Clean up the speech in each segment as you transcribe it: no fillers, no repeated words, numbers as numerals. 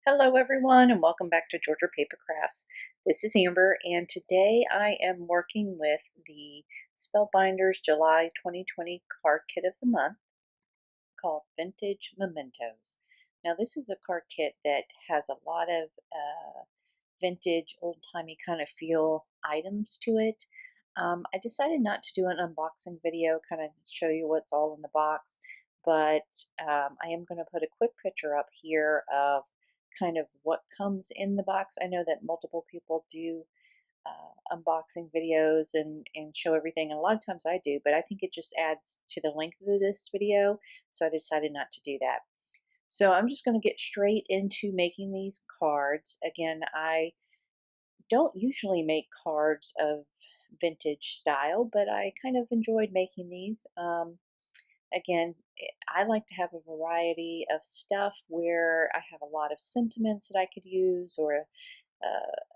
Hello everyone and welcome back to Georgia Paper Crafts. This is Amber and today I am working with the Spellbinders July 2020 card kit of the month called Vintage Mementos. Now this is a card kit that has a lot of vintage old-timey kind of feel items to it. I decided not to do an unboxing video, kind of show you what's all in the box, but I am going to put a quick picture up here of kind of what comes in the box. I know that multiple people do unboxing videos and show everything, and a lot of times I do, but I think it just adds to the length of this video, so I decided not to do that. So I'm just going to get straight into making these cards. Again, I don't usually make cards of vintage style, but I kind of enjoyed making these. Again, I like to have a variety of stuff where I have a lot of sentiments that I could use, or a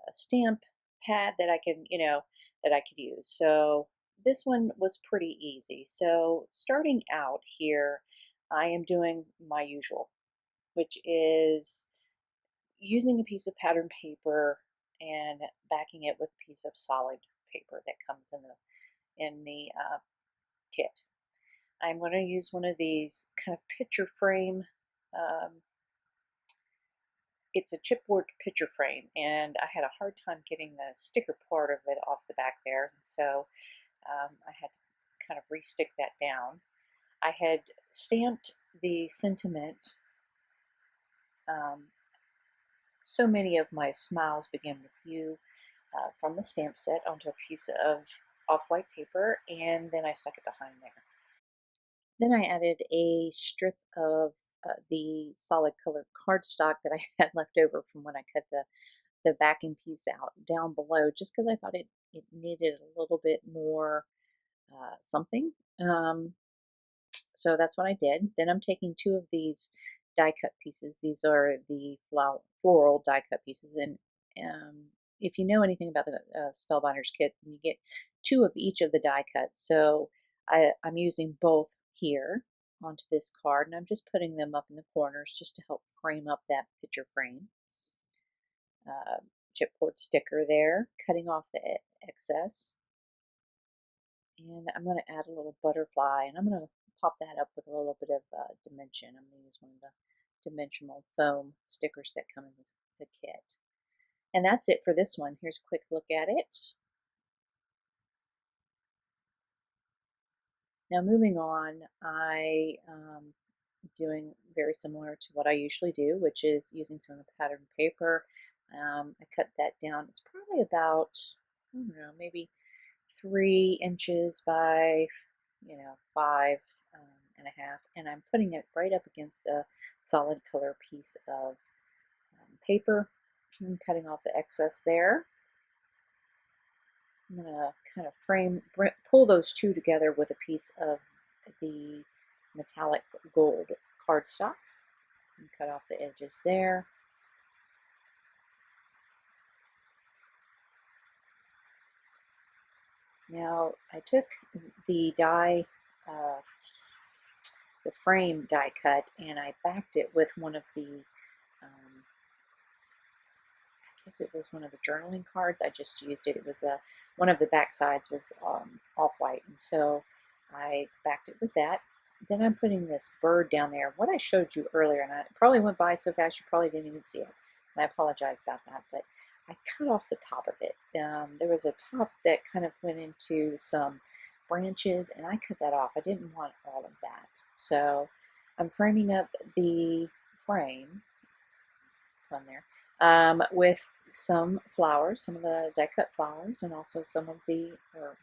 stamp pad that I can, that I could use. So this one was pretty easy. So starting out here, I am doing my usual, which is using a piece of pattern paper and backing it with a piece of solid paper that comes in the kit. I'm going to use one of these kind of picture frame. It's a chipboard picture frame, and I had a hard time getting the sticker part of it off the back there, and so I had to kind of re-stick that down. I had stamped the sentiment. So many of my smiles begin with you from the stamp set onto a piece of off-white paper, and then I stuck it behind there. Then I added a strip of the solid colored cardstock that I had left over from when I cut the backing piece out down below, just because I thought it needed a little bit more something. So that's what I did. Then I'm taking two of these die cut pieces. These are the floral die cut pieces, and if you know anything about the Spellbinders kit, you get two of each of the die cuts. So I'm using both here onto this card, and I'm just putting them up in the corners just to help frame up that picture frame. Chipboard sticker there, cutting off the excess. And I'm going to add a little butterfly, and I'm going to pop that up with a little bit of dimension. I'm going to use one of the dimensional foam stickers that come in the kit. And that's it for this one. Here's a quick look at it. Now moving on, I doing very similar to what I usually do, which is using some of the pattern paper. I cut that down. It's probably about, I don't know, maybe 3 inches by 5.5, and I'm putting it right up against a solid color piece of paper. I'm cutting off the excess there. I'm going to kind of pull those two together with a piece of the metallic gold cardstock and cut off the edges there. Now I took the the frame die cut, and I backed it with one of the, I guess it was one of the journaling cards. I just used it. It was one of the back sides was off-white, and so I backed it with that. Then I'm putting this bird down there. What I showed you earlier, and I probably went by so fast you probably didn't even see it, and I apologize about that, but I cut off the top of it. There was a top that kind of went into some branches, and I cut that off. I didn't want all of that. So I'm framing up the frame on there with some flowers, some of the die cut flowers, and also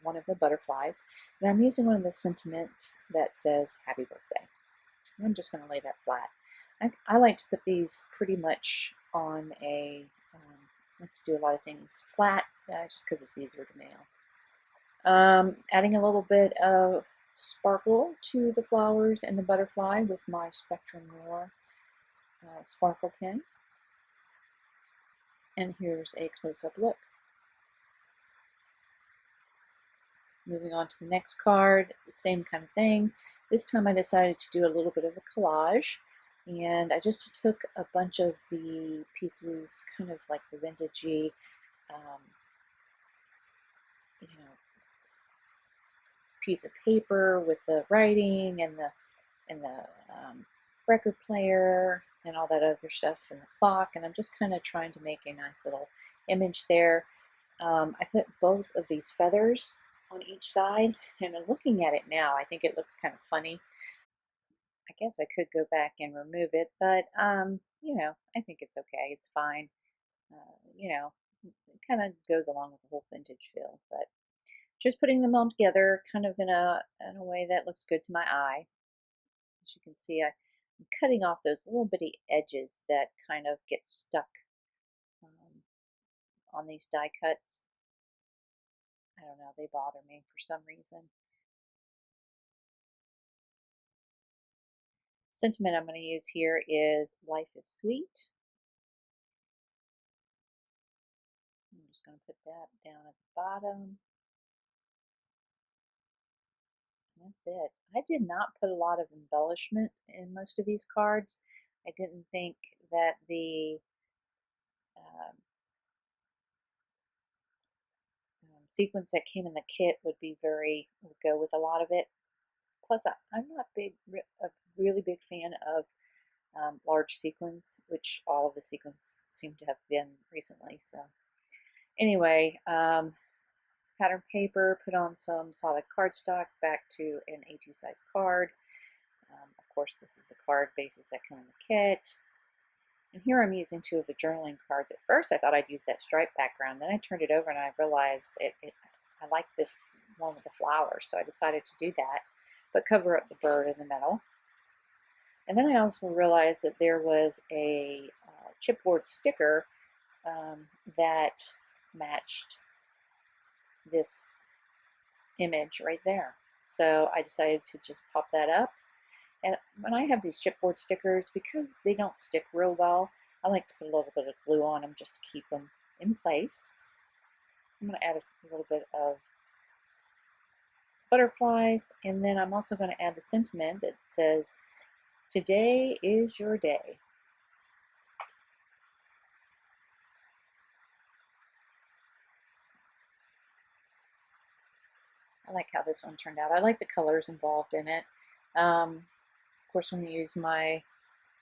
one of the butterflies. And I'm using one of the sentiments that says happy birthday. I'm just going to lay that flat. I like to put these pretty much on I like to do a lot of things flat, just because it's easier to nail. Adding a little bit of sparkle to the flowers and the butterfly with my Spectrum Noir sparkle pen. And here's a close-up look. Moving on to the next card, same kind of thing. This time I decided to do a little bit of a collage. And I just took a bunch of the pieces, kind of like the vintagey, you know, piece of paper with the writing and the record player and all that other stuff and the clock, and I'm just kind of trying to make a nice little image there. I put both of these feathers on each side, and looking at it now, I think it looks kind of funny. I guess I could go back and remove it, but you know, I think it's okay. It's fine. You know, it kind of goes along with the whole vintage feel, but just putting them all together kind of in a way that looks good to my eye. As you can see, I'm cutting off those little bitty edges that kind of get stuck um, on these die cuts. I don't know, they bother me for some reason. Sentiment I'm going to use here is Life is Sweet. I'm just going to put that down at the bottom. That's it. I did not put a lot of embellishment in most of these cards. I didn't think that the sequence that came in the kit would go with a lot of it. Plus, I'm not a really big fan of large sequins, which all of the sequins seem to have been recently. So anyway, pattern paper, put on some solid cardstock back to an A2 size card. Of course, this is a card basis that come in the kit. And here I'm using two of the journaling cards. At first I thought I'd use that striped background. Then I turned it over and I realized I like this one with the flowers, so I decided to do that, but cover up the bird in the middle. And then I also realized that there was a chipboard sticker that matched this image right there. So I decided to just pop that up. And when I have these chipboard stickers, because they don't stick real well, I like to put a little bit of glue on them just to keep them in place. I'm going to add a little bit of butterflies, and then I'm also going to add the sentiment that says, "Today is your day." I like how this one turned out. I like the colors involved in it. Of course, I'm going to use my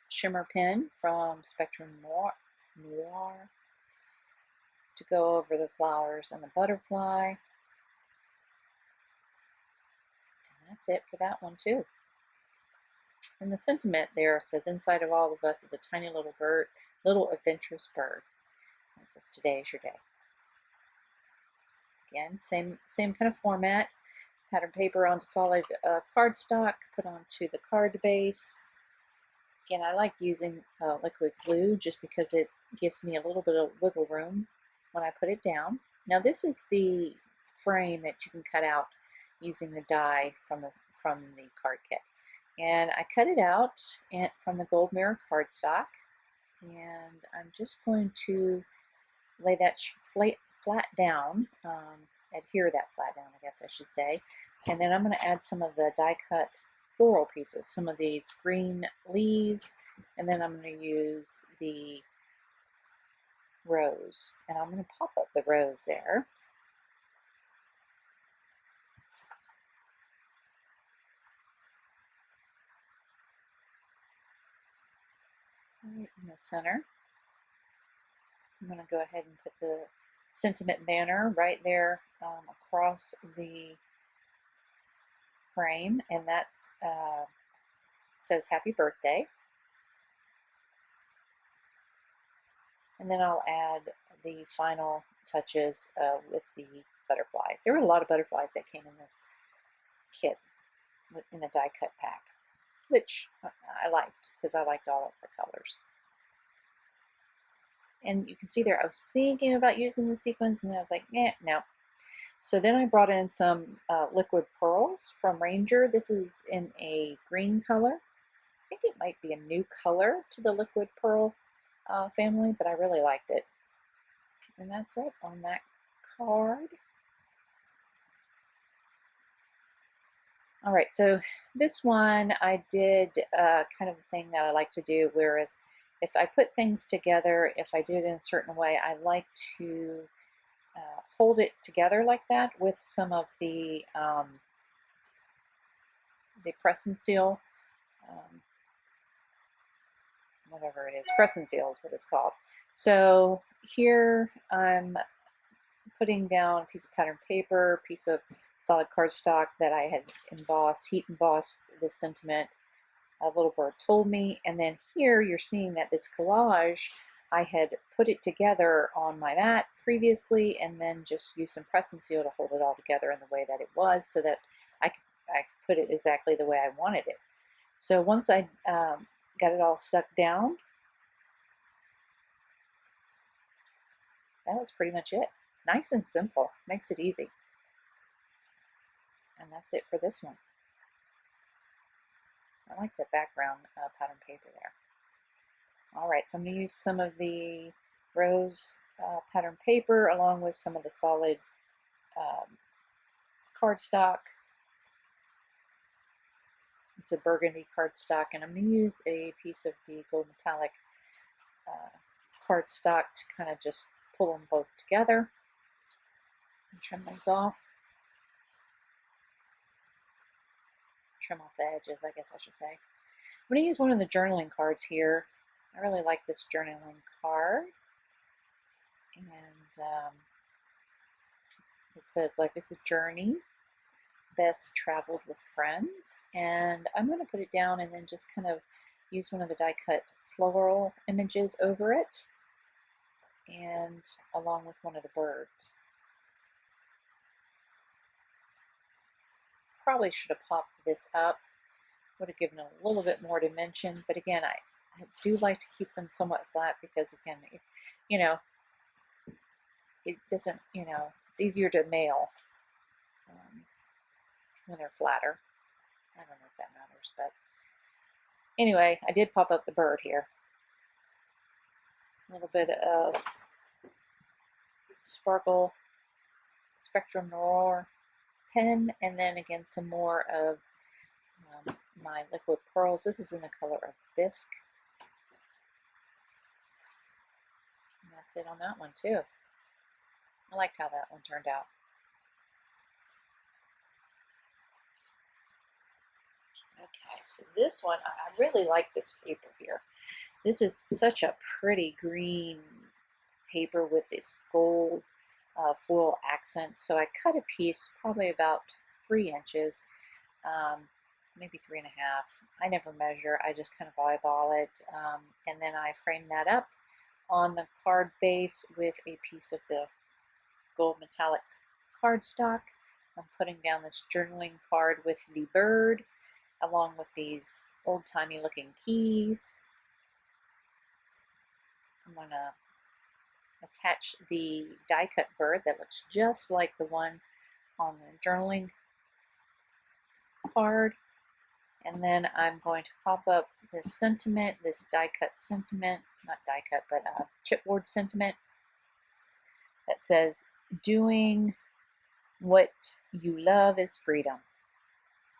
shimmer pen from Spectrum Noir to go over the flowers and the butterfly. And that's it for that one too. And the sentiment there says, "Inside of all of us is a tiny little bird, little adventurous bird." And it says, "Today is your day." Again, same kind of format. Pattern paper onto solid cardstock, put onto the card base. Again, I like using liquid glue just because it gives me a little bit of wiggle room when I put it down. Now this is the frame that you can cut out using the die from the card kit. And I cut it out from the gold mirror cardstock, and I'm just going to lay that flat down, adhere that flat down, I guess I should say. And then I'm going to add some of the die cut floral pieces, some of these green leaves, and then I'm going to use the rose. And I'm going to pop up the rose there. Right in the center. I'm going to go ahead and put the sentiment banner right there across the frame, and that's says "Happy Birthday." And then I'll add the final touches with the butterflies. There were a lot of butterflies that came in this kit in the die cut pack, which I liked because I liked all of the colors. And you can see there, I was thinking about using the sequins, and I was like, no. So then I brought in some liquid pearls from Ranger. This is in a green color. I think it might be a new color to the liquid pearl family, but I really liked it. And that's it on that card. All right, so this one I did kind of a thing that I like to do, whereas if I put things together, if I do it in a certain way, I like to hold it together like that with some of the press and seal, whatever it is, press and seal is what it's called. So here I'm putting down a piece of pattern paper, a piece of solid cardstock that I had embossed, heat embossed this sentiment, A Little Bird Told Me, and then here you're seeing that this collage, I had put it together on my mat previously and then just used some press and seal to hold it all together in the way that it was so that I could put it exactly the way I wanted it. So once I got it all stuck down, that was pretty much it. Nice and simple, makes it easy. And that's it for this one. I like the background pattern paper there. All right, so I'm going to use some of the rose pattern paper along with some of the solid cardstock. It's a burgundy cardstock, and I'm going to use a piece of the gold metallic cardstock to kind of just pull them both together and trim those off. Trim off the edges, I guess I should say. I'm going to use one of the journaling cards here. I really like this journaling card. And it says, life is a journey, best traveled with friends. And I'm going to put it down and then just kind of use one of the die cut floral images over it, and along with one of the birds. Probably should have popped this up, would have given it a little bit more dimension, but again, I do like to keep them somewhat flat because again, you know, it doesn't, you know, it's easier to mail when they're flatter. I don't know if that matters, but anyway, I did pop up the bird here. A little bit of Sparkle Spectrum Noir pen, and then again some more of my liquid pearls. This is in the color of Bisque. And that's it on that one too. I liked how that one turned out. Okay, so this one, I really like this paper here. This is such a pretty green paper with this gold foil accents. So I cut a piece probably about 3 inches, maybe 3.5. I never measure, I just kind of eyeball it. And then I frame that up on the card base with a piece of the gold metallic cardstock. I'm putting down this journaling card with the bird, along with these old-timey looking keys. I'm going to attach the die cut bird that looks just like the one on the journaling card. And then I'm going to pop up this sentiment, this die cut sentiment, not die cut, but chipboard sentiment that says, doing what you love is freedom.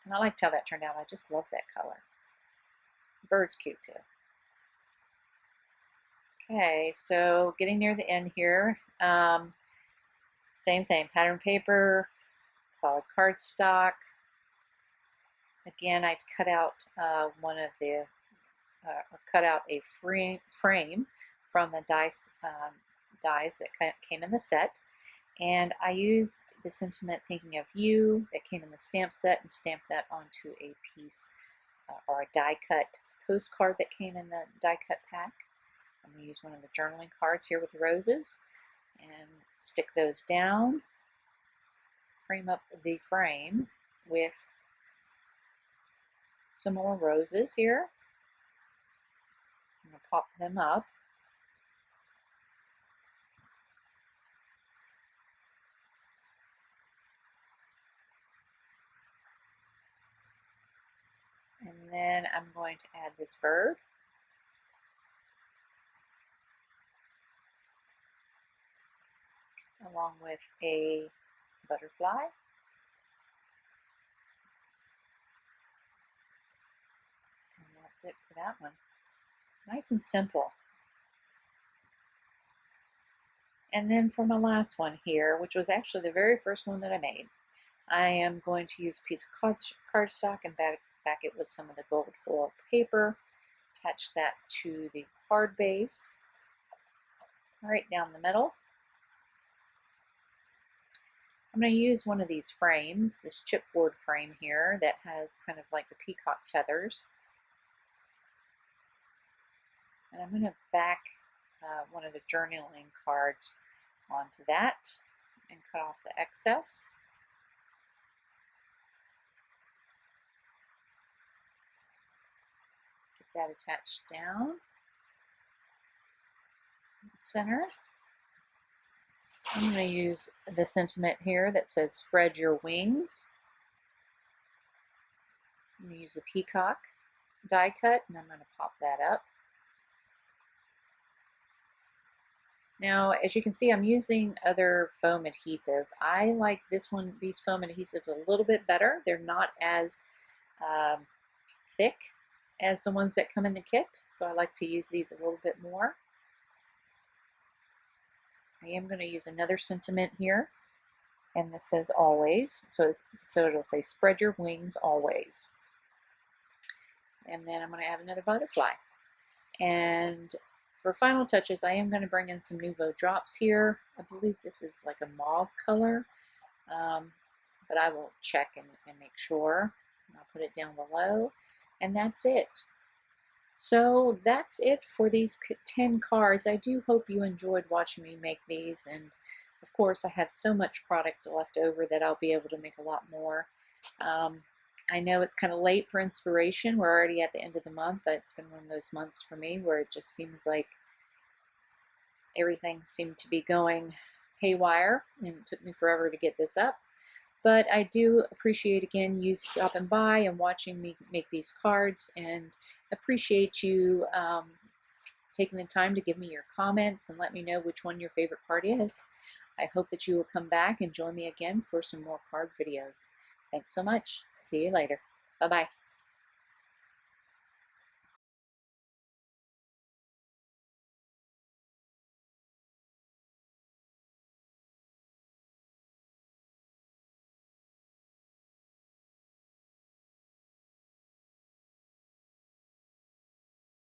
And I liked how that turned out. I just love that color. The bird's cute too. Okay, so getting near the end here. Same thing, pattern paper, solid cardstock. Again, I cut out one of the, or cut out a frame from the dies that came in the set. And I used the sentiment Thinking of You that came in the stamp set and stamped that onto a piece or a die cut postcard that came in the die cut pack. I'm going to use one of the journaling cards here with roses and stick those down, frame up the frame with some more roses here. I'm going to pop them up. And then I'm going to add this bird. Along with a butterfly. it for that one. Nice and simple. And then for my last one here, which was actually the very first one that I made, I am going to use a piece of cardstock and back it with some of the gold foil paper. Attach that to the card base right down the middle. I'm going to use one of these frames, this chipboard frame here that has kind of like the peacock feathers. And I'm going to back one of the journaling cards onto that and cut off the excess. Get that attached down in the center. I'm going to use the sentiment here that says spread your wings. I'm going to use the peacock die cut and I'm going to pop that up. Now, as you can see, I'm using other foam adhesive. I like these foam adhesives a little bit better. They're not as thick as the ones that come in the kit, so I like to use these a little bit more. I am going to use another sentiment here, and this says always, so it'll say spread your wings always. And then I'm going to have another butterfly. And for final touches, I am going to bring in some Nuvo drops here. I believe this is like a mauve color, but I will check and make sure. I'll put it down below, and that's it. So that's it for these 10 cards. I do hope you enjoyed watching me make these, and of course I had so much product left over that I'll be able to make a lot more. I know it's kind of late for inspiration. We're already at the end of the month. It's been one of those months for me where it just seems like everything seemed to be going haywire, and it took me forever to get this up. But I do appreciate, again, you stopping by and watching me make these cards, and appreciate you taking the time to give me your comments and let me know which one your favorite card is. I hope that you will come back and join me again for some more card videos. Thanks so much. See you later. Bye-bye.